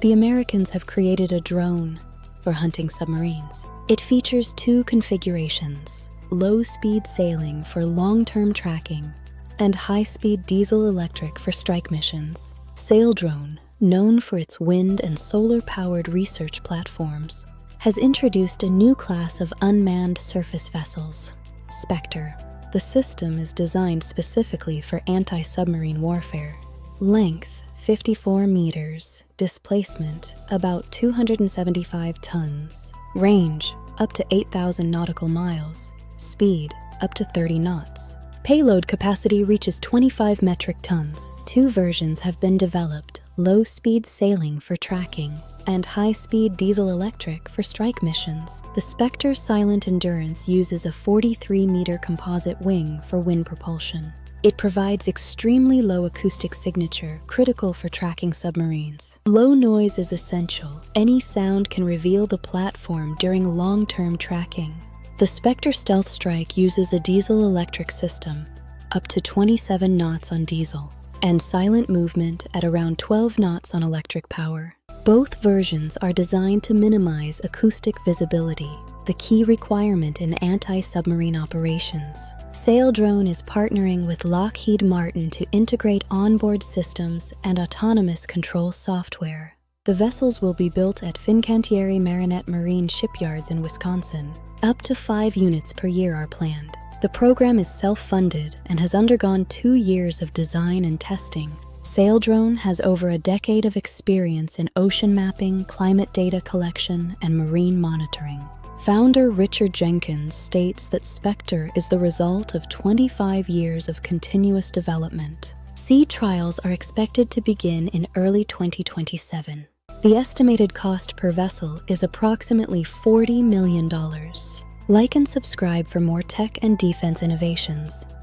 The Americans have created a drone for hunting submarines. It features two configurations: low-speed sailing for long-term tracking and high-speed diesel-electric for strike missions. Saildrone, known for its wind and solar-powered research platforms, has introduced a new class of unmanned surface vessels, Spectre. The system is designed specifically for anti-submarine warfare. Length 54 meters, displacement about 275 tons, range up to 8,000 nautical miles, speed up to 30 knots. Payload capacity reaches 25 metric tons. Two versions have been developed: low-speed sailing for tracking and high-speed diesel-electric for strike missions. The Spectre Silent Endurance uses a 43-meter composite wing for wind propulsion. It provides extremely low acoustic signature, critical for tracking submarines. Low noise is essential. Any sound can reveal the platform during long-term tracking. The Spectre Stealth Strike uses a diesel-electric system, up to 27 knots on diesel, and silent movement at around 12 knots on electric power. Both versions are designed to minimize acoustic visibility, the key requirement in anti-submarine operations. Saildrone is partnering with Lockheed Martin to integrate onboard systems and autonomous control software. The vessels will be built at Fincantieri Marinette Marine shipyards in Wisconsin. Up to 5 units per year are planned. The program is self-funded and has undergone 2 years of design and testing. Saildrone has over a decade of experience in ocean mapping, climate data collection, and marine monitoring. Founder Richard Jenkins states that Spectre is the result of 25 years of continuous development. Sea trials are expected to begin in early 2027. The estimated cost per vessel is approximately $40 million. Like and subscribe for more tech and defense innovations.